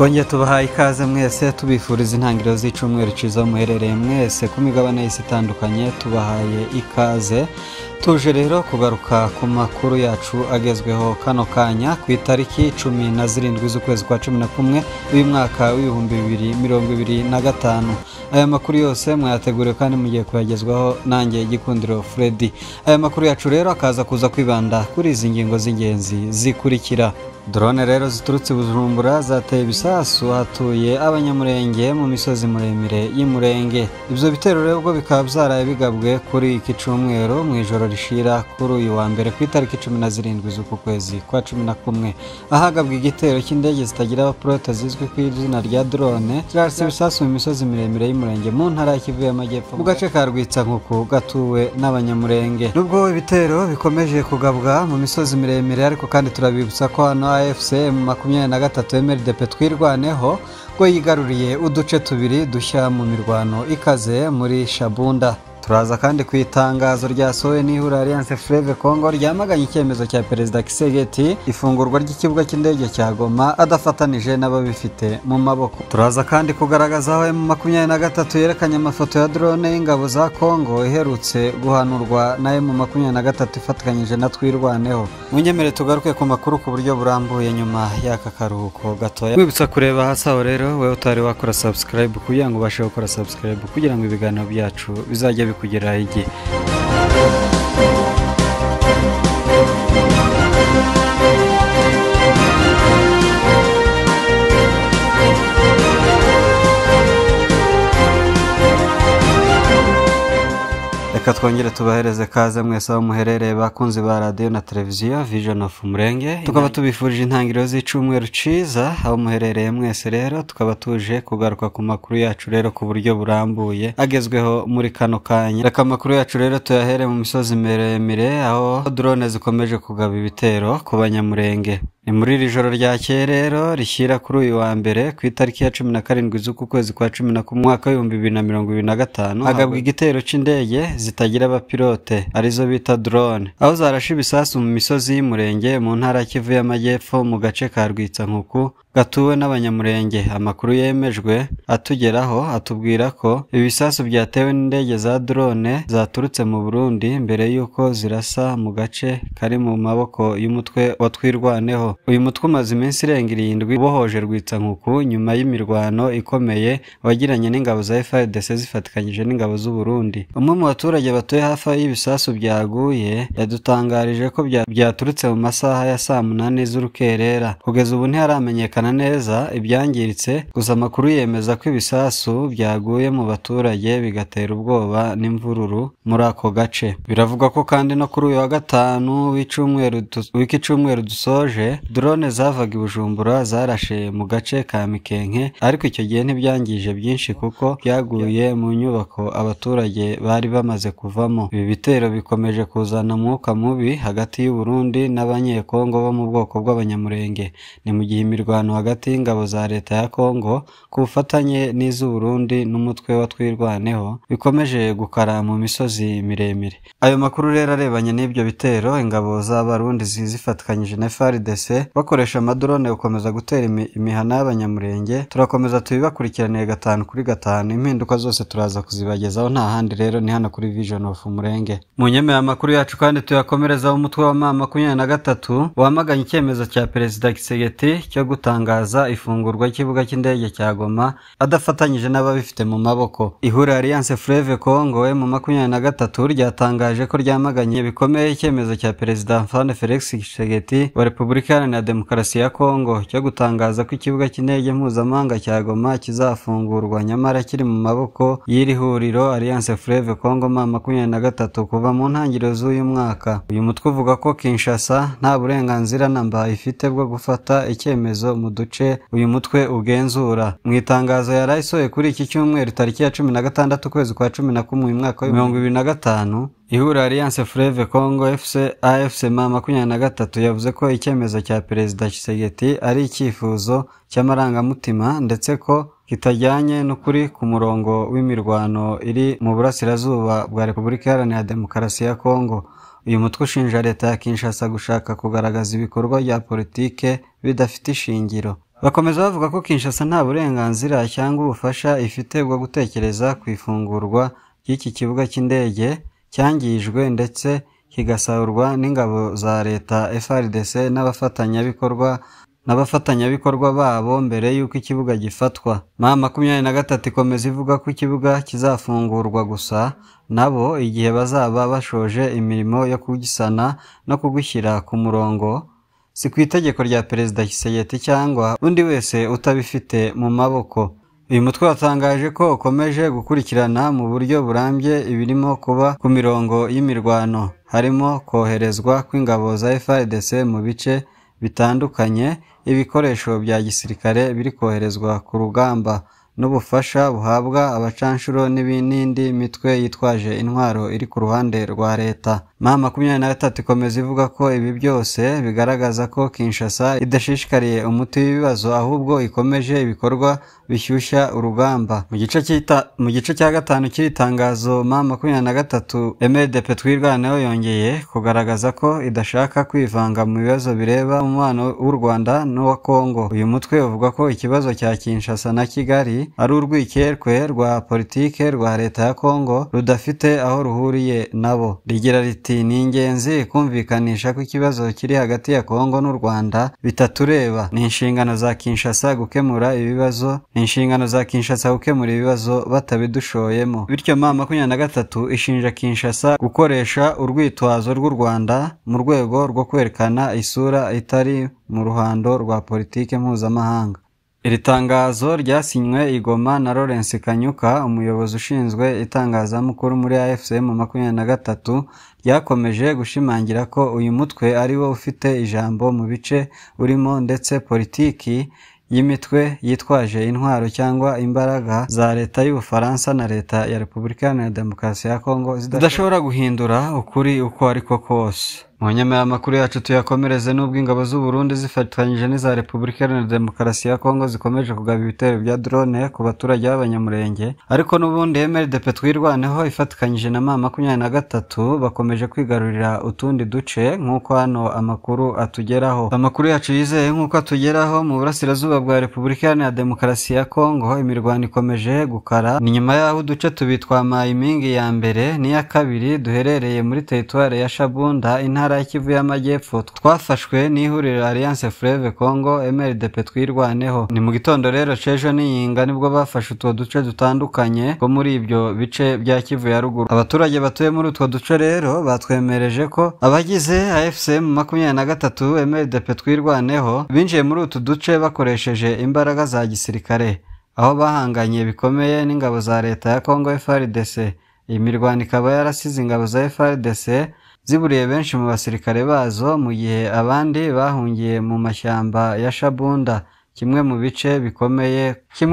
Twongeye tubahaye ikaze mwese tubifuriza intangiriro z'icumweru ciza muherereye mwese ku migabane y'isi itandukanye. Tubahaye ikaze tuje rero kugaruka ku makuru yacu agezweho kano kanya ku itariki 17 z'ukwezi kwa 11 uyu mwaka w'ibihumbi 2025. Aya makuru yose mwayateguriwe kandi mugiye kuyagezwaho nanjye Gikundiro Freddy. Aya makuru yacu rero akaza kuza kwibanda kuri izi ngingo z'ingenzi zikurikira. Drone rero ziturutse Bujumbura zateye ibisasu hatuye abanyamurenge mu misozi muremire y'Imurenge. Ibyo bitero rero ubwo bikaba byaraye bigabwe kuri iki cyumweru mu ijoro rishira kuri uyu wa mbere ku itariki 17 z'uku kwezi kwa 11. Ahagabwe igitero cy'indege zitagira abapilote zizwi ku izina rya drone zarase ibisasu mu misozi miremire y'Imurenge mu ntara ya Kivu y'Amajyepfo mu gace ka Rwitsankuku gatuwe n'abanyamurenge. Nubwo ibitero bikomeje kugabwa mu misozi miremire ariko kandi turabibutsa ko hano AFC 23 MRDP twirwaneho ngo yigaruriye uduce tubiri dushya mu mirwano ikaze muri Shabunda. Turaza kandi ku itangazo ryasohowe n'ihuriro Alliance Fleuve Congo ryamaganye icyemezo cya Perezida Kisegeti ifungurwa ry'ikibuga cy'indege cya Goma adafatanije n'ababifite mu maboko. Turaza kandi kugaragaza aho M23 yerekanye amafoto ya drone y'ingabo za Congo iherutse guhanurwa na M23 ifatikanyije na twirwaneho. Munyemere tugaruke ku makuru ku buryo burambuye nyuma y'aka karuhuko gatoya. Mwibutsa kureba hasi aho rero wewe utari wakora subscribe kugira ngo ubashe gukora subscribe kugira ngo ibiganiro byacu bizajye bikugeraho igihe. Reka twongere tubahereze kaze mwese aho muherereye bakunzi ba radio na televiziyo Vision of Murenge. Tukaba tubifurije intangiriro z'icumweru ciza aho muherereye mwese rero tukaba tuje kugaruka ku makuru yacu rero ku buryo burambuye agezweho muri kano kanya. Reka makuru yacu rero tuyahere mu misozi miremire aho drone zikomeje kugaba ibitero ku banyamurenge. Ni muri iri joro ryakeye rero rishyira kuri uyu wa mbere ku itariki ya 17 z'uku kwezi kwa 11 mwaka wa 2025 hagabwa igitero c'indege zitagira abapilote arizo bita drone aho zarashe ibisasu mu misozi y'Imurenge mu ntara ya Kivu y'Amajyepfo mu gace ka Rwitsankuku gatuwe n'abanyamurenge. Amakuru yemejwe atugeraho atubwira ko ibisasu byatewe n'indege za drone zaturutse mu Burundi mbere yuko zirasa mu gace kari mu maboko y'umutwe wa twirwaneho. Uyu mutwe umaze iminsi irenga 7 ubohoje Rwitsankuku nyuma y'imirwano ikomeye wagiranye n'ingabo za FARDC zifatikanyije n'ingabo z'u Burundi. Umwe mu baturage batuye hafi y'ibisasu byaguye yadutangarije ko byaturutse mu masaha ya saa 8 z'urukerera. Kugeza ubu ntiharamenyekana neza ibyangiritse, gusa amakuru yemeza ko ibisasu byaguye mu baturage bigatera ubwoba n'imvururu muri ako gace. Biravugwa ko kandi no kuri uyu wa gatanu w'icumweru dusoje drone zavaga i Bujumbura zarashe mu gace ka Mikenke ariko icyo gihe ntibyangije byinshi kuko byaguye mu nyubako abaturage bari bamaze kuvamo. Ibi bitero bikomeje kuzana umwuka mubi hagati y'u Burundi n'abanyekongo bo mu bwoko bw'abanyamurenge. Ni mu gihe imirwano hagati y'ingabo za leta ya Kongo ku bufatanye n'iz'u Burundi n'umutwe wa twirwaneho bikomeje gukara mu misozi miremire. Ayo makuru rero arebanye n'ibyo bitero ingabo z'Abarundi zifatikanyije na FARDC bakoresha amadrone gukomeza gutera imihana y'abanyamurenge. Turakomeza tubibakurikirane 5 kuri 5. Impinduka zose turaza kuzibagezaho nta handi rero ni hano kuri Vision of Murenge. Mu nyeme y'amakuru yacu kandi tuyakomereza umutwe wa M23 wamaganye icyemezo cya Perezida Kisegeti cyo gutangaza ifungurwa ry'ikibuga cy'indege cya Goma adafatanyije n'ababifite mu maboko. Ihuriro Alliance Fleuve Congo M23 ryatangaje ko ryamaganye bikomeye icyemezo cya Perezida Antoine Felix Tshisekedi wa Repubulika Iharanira Demokarasi ya Congo cyo gutangaza ko ikibuga cy'indege mpuzamahanga cya Goma kizafungurwa nyamara kiri mu maboko y'iri huriro Alliance Fleuve Congo M23 kuva mu ntangiriro z'uyu mwaka. Uyu mutwe uvuga ko Kinshasa nta burenganzira namba ifite bwo gufata icyemezo mu duce uyu mutwe ugenzura. Mu itangazo yarayisohoye kuri iki cyumweru tariki ya 16 kwezi kwa 11 mwaka wa 2025 ihuriro Alliance Fleuve Congo AFC M23 yavuze ko icyemezo cya Perezida Tshisekedi ari icyifuzo cy'amarangamutima ndetse ko kitajyanye n'ukuri ku murongo w'imirwano iri mu burasirazuba bwa Repubulika Iharanira Demokarasi ya Congo. Uyu mutwe ushinja leta ya Kinshasa gushaka kugaragaza ibikorwa bya politike bidafite ishingiro. Bakomeza bavuga ko Kinshasa nta burenganzira cyangwa ubufasha ifite bwo gutekereza ku ifungurwa ry'iki kibuga cy'indege cyangijwe ndetse kigasahurwa n'ingabo za leta FARDC n'abafatanyabikorwa babo mbere y'uko ikibuga gifatwa. M23 ikomeza ivuga ko ikibuga kizafungurwa gusa nabo igihe bazaba bashoje imirimo yo kugisana no kugushyira ku murongo, si ku itegeko rya Perezida Tshisekedi cyangwa undi wese utabifite mu maboko. Uyu mutwe watangaje ko ukomeje gukurikirana mu buryo burambye ibirimo kuba ku mirongo y'imirwano, harimo koherezwa kw'ingabo za FARDC mu bice bitandukanye, ibikoresho bya gisirikare biri koherezwa ku rugamba n'ubufasha buhabwa abacanshuro n'indi mitwe yitwaje intwaro iri ku ruhande rwa leta. M23 ikomeza ivuga ko ibi byose bigaragaza ko Kinshasa idashishikariye umuti w'ibibazo ahubwo ikomeje ibikorwa bishyushya urugamba. Mu gice cya gatanu cy'iri tangazo M23 MLDP Twirwaneho yongeye kugaragaza ko idashaka kwivanga mu bibazo bireba umubano w'u Rwanda n'uwa Kongo. Uyu mutwe uvuga ko ikibazo cya Kinshasa na Kigali ari urwikekwe rwa politike rwa leta ya Kongo rudafite aho ruhuriye nabo. Rigira riti ni ingenzi kumvikanisha ko ikibazo kiri hagati ya Kongo n'u Rwanda bitatureba. Ni inshingano za Kinshasa gukemura ibibazo batabidushoyemo. Bityo M23 ishinja Kinshasa gukoresha urwitwazo rw'u Rwanda mu rwego rwo kwerekana isura itari mu ruhando rwa politike mpuzamahanga. Iri tangazo ryasinywe i Goma na Lawrence Kanyuka, umuyobozi ushinzwe itangazamakuru muri AFCM 23, ryakomeje gushimangira ko uyu mutwe ari wo ufite ijambo mu bice urimo ndetse politiki y'imitwe yitwaje intwaro cyangwa imbaraga za leta y'Ubufaransa na leta ya Repubulika Iharanira Demokarasi ya Kongo zidashobora guhindura ukuri uko ariko kose. Mu nyamara amakuru yacu tuyakomereze n'ubwo ingabo z'u Burundi zifatanyije n'iza Repubulika Iharanira Demokarasi ya Kongo zikomeje kugaba ibitero bya drone ku baturage b'abanyamurenge, ariko n'ubundi MLDP Twirwaneho ifatikanyije na M23 bakomeje kwigarurira utundi duce nk'uko hano amakuru atugeraho. Amakuru yacu yizeye nk'uko atugeraho mu burasirazuba bwa Repubulika Iharanira Demokarasi ya Kongo imirwano ikomeje gukara. Ni nyuma y'aho uduce tubitwa Mayimingi ya mbere n'iya kabiri duherereye muri teritware ya Shabunda intara ya Kivu y'Amajyepfo twafashwe n'ihuriro Alliance Fleuve Congo MLDP Twirwaneho. Ni mu gitondo rero c'ejo n'iyinga nibwo bafashe utwo duce dutandukanye ko muri ibyo bice bya Kivu ya ruguru. Abaturage batuye muri utwo duce rero batwemereje ko abagize AFCM 23 MLDP Twirwaneho binjiye muri utu duce bakoresheje imbaraga za gisirikare, aho bahanganye bikomeye n'ingabo za leta ya Kongo FARDC. Iyi mirwano ikaba yarasize ingabo za FARDC ziburiye benshi mu basirikare bazo, mu gihe abandi bahungiye mu mashyamba ya Shabunda, kimwe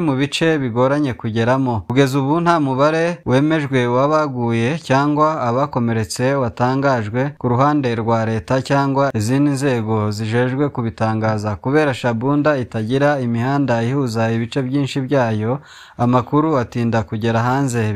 mu bice bigoranye kugeramo. Kugeza ubu nta mubare wemejwe w'abaguye cyangwa abakomeretse watangajwe ku ruhande rwa leta cyangwa izindi nzego zijejwe kubitangaza. Kubera Shabunda itagira imihanda ihuza ibice byinshi byayo, amakuru atinda kugera hanze,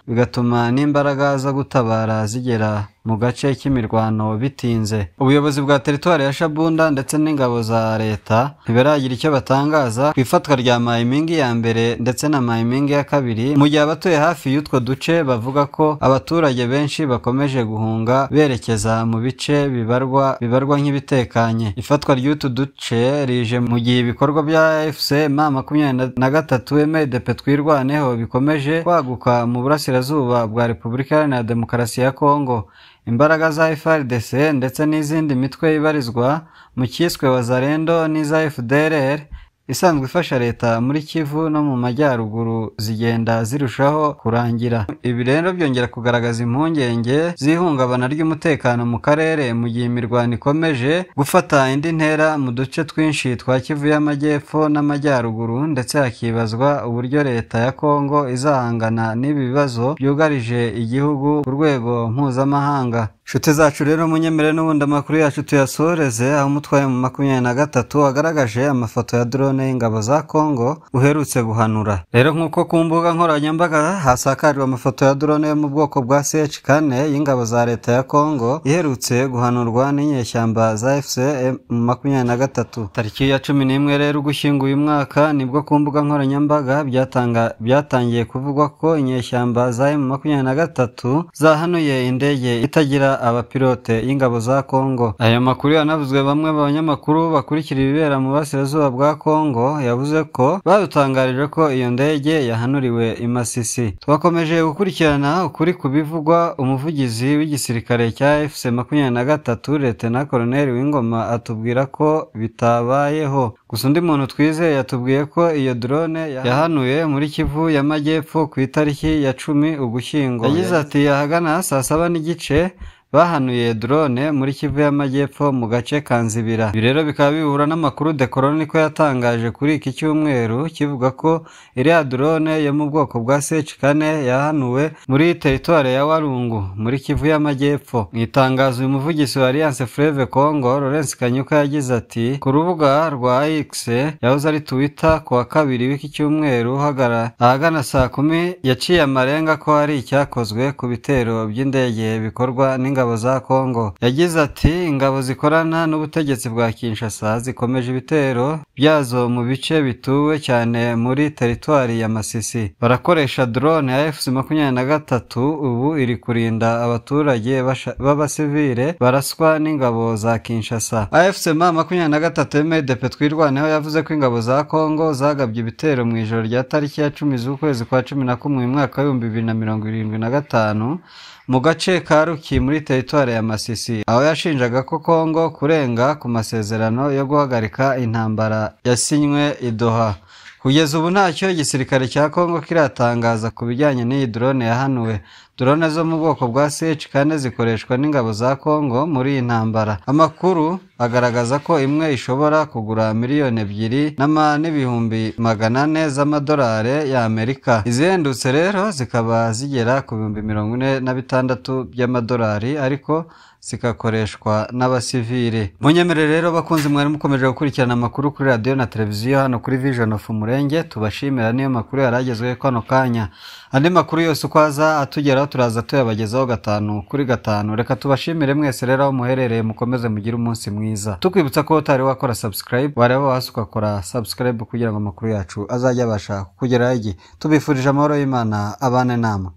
bigatuma n'imbaraga zo gutabara zigera mu gace k'imirwano bitinze. Ubuyobozi bwa teritwari ya Shabunda ndetse n'ingabo za leta ntibaragira icyo batangaza ku ifatwa rya Mayimingi ya mbere ndetse na Mayimingi ya kabiri, mu gihe abatuye hafi y'utwo duce bavuga ko abaturage benshi bakomeje guhunga berekeza mu bice bibarwa nk'ibitekanye. Ifatwa ry'utu duce rije mu gihe ibikorwa bya AFCM 23 MLDP Twirwaneho bikomeje kwaguka mu burasirazuba bwa Repubulika Iharanira Demokarasi ya Kongo. Imbaraga za FARDC ndetse n'izindi mitwe ibarizwa mu cyiswe Wazalendo n'iza FDLR isanzwe ifasha leta muri Kivu no mu majyaruguru zigenda zirushaho kurangira. Ibi rero byongera kugaragaza impungenge z'ihungabana ry'umutekano mu karere, mu gihe imirwano ikomeje gufata indi ntera mu duce twinshi twa Kivu y'Amajyepfo n'Amajyaruguru, ndetse hakibazwa uburyo leta ya Kongo izahangana n'ibi bibazo byugarije igihugu ku rwego mpuzamahanga. Nshuti zacu rero munyemere n'ubundi amakuru yacu tuyasoreze aho umutwaye mu 23 agaragaje amafoto ya drone y'ingabo za Kongo uherutse guhanura. Rero nk'uko ku mbuga nkoranyambaga hasakajwe amafoto ya drone yo mu bwoko bwa CH4 y'ingabo za leta ya Kongo iherutse guhanurwa n'inyeshyamba za FC M23. Tariki ya 11 rero Ugushyingo uyu mwaka nibwo ku mbuga nkoranyambaga byatangiye kuvugwa ko inyeshyamba za M23 zahanuye indege itagira abapilote y'ingabo za Kongo. Aya makuru yanavuzwe bamwe b'abanyamakuru bakurikira ibibera mu burasirazuba bwa Kongo yavuze ko badutangarije ko iyo ndege yahanuriwe i Masisi. Twakomeje gukurikirana ukuri kubivugwa. Umuvugizi w'igisirikare cya FC 23 Lieutenant Colonel Wingoma atubwira ko bitabayeho. Gusa undi muntu twizeye yatubwiye ko iyo drone yahanuye muri Kivu y'Amajyepfo ku itariki ya 10 Ugushyingo. Yagize ati ahagana saa 7 n'igice bahanuye drone muri Kivu y'Amajyepfo mu gace ka Nzibira. Ibi rero bikaba bihura n'amakuru The Colony ko yatangaje kuri iki cyumweru kivuga ko iriya drone yo mu bwoko bwa CH4 yahanuwe muri teritware ya Walungu muri Kivu y'Amajyepfo. Mu itangazo uyu muvugizi wa Alliance Fleuve Congo Lawrence Kanyuka yagize ati ku rubuga rwa X yahoze ari Twitter ku wa kabiri w'iki cyumweru ahagana saa 10 yaciye amarenga ko hari icyakozwe ku bitero by'indege bikorwa n'ingabo za Kongo. Yagize ati ingabo zikorana n'ubutegetsi bwa Kinshasa zikomeje ibitero byazo mu bice bituwe cyane muri teritwari ya Masisi. Barakoresha drone ya FC23 ubu iri kurinda abaturage b'abasivile baraswa n'ingabo za Kinshasa. AFC23 MDP twirwaneho yavuze ko ingabo za Kongo zagabye ibitero mu ijoro rya tariki ya 10 z'ukwezi kwa 11 mu mwaka wa 2025 mu gace ka Ruki muri teritwari ya Masisi, aho yashinjaga ko Kongo kurenga ku masezerano yo guhagarika intambara yasinywe i Doha. Kugeza ubu ntacyo igisirikare cya Kongo kiratangaza ku bijyanye n'iyi drone yahanuwe. Drone zo mu bwoko bwa CH4 zikoreshwa n'ingabo za Kongo muri iyi ntambara. Amakuru agaragaza ko imwe ishobora kugura $2,000,000 n'ibihumbi 400 z'amadolari ya Amerika. Izihendutse rero zikaba zigera ku $46,000 by'amadolari ariko zikakoreshwa n'abasivile. Munyemere rero bakunzi mwari mukomeje gukurikirana amakuru kuri radio na televiziyo hano kuri Vision of Umurenge. Tubashimira niyo makuru yaragezweho kano kanya. Andi makuru yose ukwaza atugeraho turaza tuyabagezaho 5 kuri 5. Reka tubashimire mwese rero aho muherereye mukomeze mugire umunsi mwiza. Tukwibutsa ko utari wakora subscribe wareba hasi ugakora subscribe kugira ngo amakuru yacu azajya abasha kugeraho igihe. Tubifurije amahoro y'Imana abane namwe.